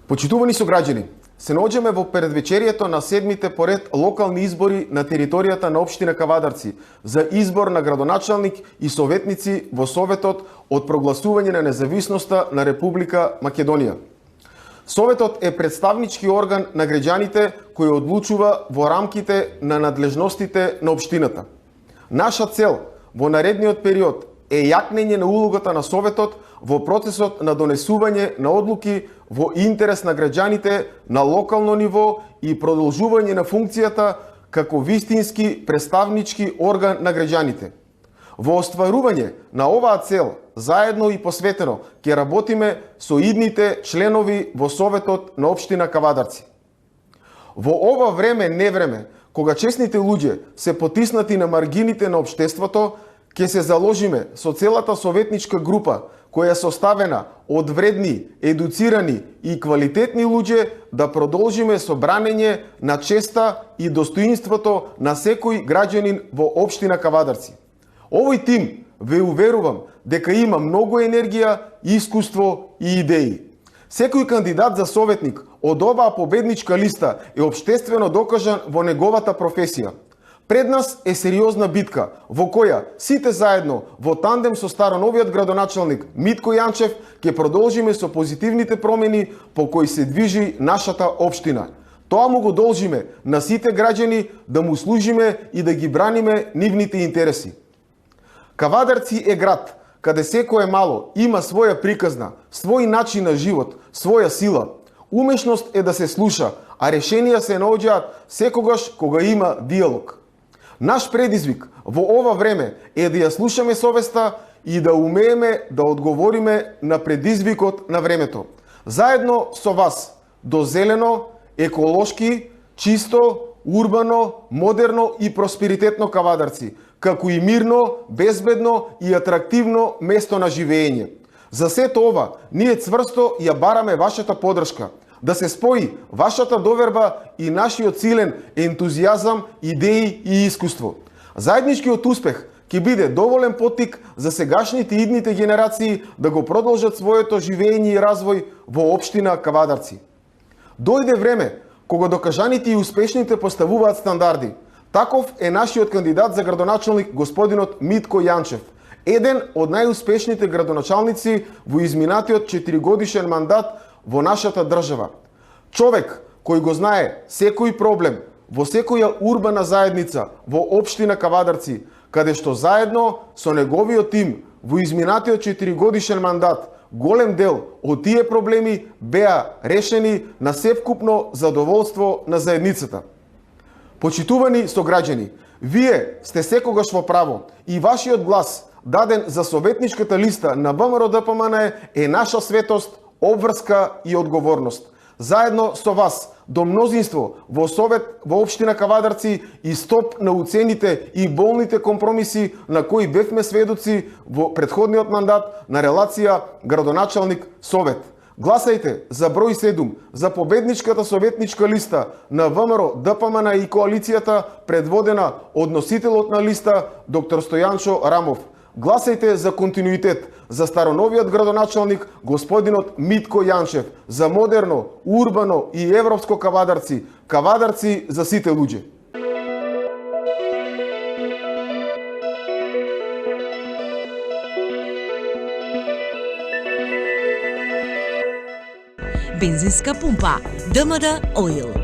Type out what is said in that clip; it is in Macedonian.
Почитувани сограѓани, се наоѓаме во предвечерието на седмите поред локални избори на територијата на општина Кавадарци за избор на градоначалник и советници во Советот од прогласување на независноста на Република Македонија. Советот е представнички орган на граѓаните кој одлучува во рамките на надлежностите на општината. Наша цел во наредниот период е јакнење на улогата на Советот во процесот на донесување на одлуки во интерес на граѓаните на локално ниво и продолжување на функцијата како вистински представнички орган на граѓаните. Во остварување на оваа цел, заедно и посветено, ќе работиме со идните членови во Советот на општина Кавадарци. Во ова време, кога чесните луѓе се потиснати на маргините на општеството, ќе се заложиме со целата советничка група, која е составена од вредни, едуцирани и квалитетни луѓе, да продолжиме со бранење на честа и достоинството на секој граѓанин во општина Кавадарци. Овој тим, ве уверувам, дека има многу енергија, искуство и идеи. Секој кандидат за советник од оваа победничка листа е општествено докажан во неговата професија. Пред нас е сериозна битка, во која сите заедно, во тандем со староновиот градоначалник Митко Јанчев, ќе продолжиме со позитивните промени по кои се движи нашата општина. Тоа му го должиме на сите граѓани да му служиме и да ги браниме нивните интереси. Кавадарци е град каде секое мало има своја приказна, свој начин на живот, своја сила. Умешност е да се слуша, а решенија се наоѓаат секогаш кога има диалог. Наш предизвик во ова време е да ја слушаме совеста и да умееме да одговориме на предизвикот на времето. Заедно со вас, до зелено, еколошки, чисто, урбано, модерно и просперитетно Кавадарци, како и мирно, безбедно и атрактивно место на живење. За сето ова, ние цврсто ја бараме вашата подршка, да се спои вашата доверба и нашиот силен ентузијазам, идеи и искуство. Заедничкиот успех ќе биде доволен поттик за сегашните и идните генерации да го продолжат своето живење и развој во општина Кавадарци. Дојде време кога докажаните и успешните поставуваат стандарди. Таков е нашиот кандидат за градоначалник господинот Митко Јанчев, еден од најуспешните градоначалници во изминатиот 4-годишен мандат во нашата држава. Човек кој го знае секој проблем во секоја урбана заедница во општина Кавадарци, каде што заедно со неговиот тим во изминатиот 4-годишен мандат голем дел од тие проблеми беа решени на севкупно задоволство на заедницата. Почитувани сограѓани, вие сте секогаш во право и вашиот глас, даден за советничката листа на ВМРО-ДПМН, е наша светост, обврска и одговорност. Заедно со вас, до мнозинство во Совет во општина Кавадарци и стоп на уцените и болните компромиси на кои бевме сведоци во претходниот мандат на релација градоначалник-Совет. Гласајте за број 7 за победничката советничка листа на ВМРО-ДПМН и коалицијата предводена од носителот на листа доктор Стојанчо Рамов. Гласајте за континуитет, за староновиот градоначалник господинот Митко Јанчев, за модерно, урбано и европско Кавадарци, Кавадарци за сите луѓе. Бензинска пумпа ДМД Оил.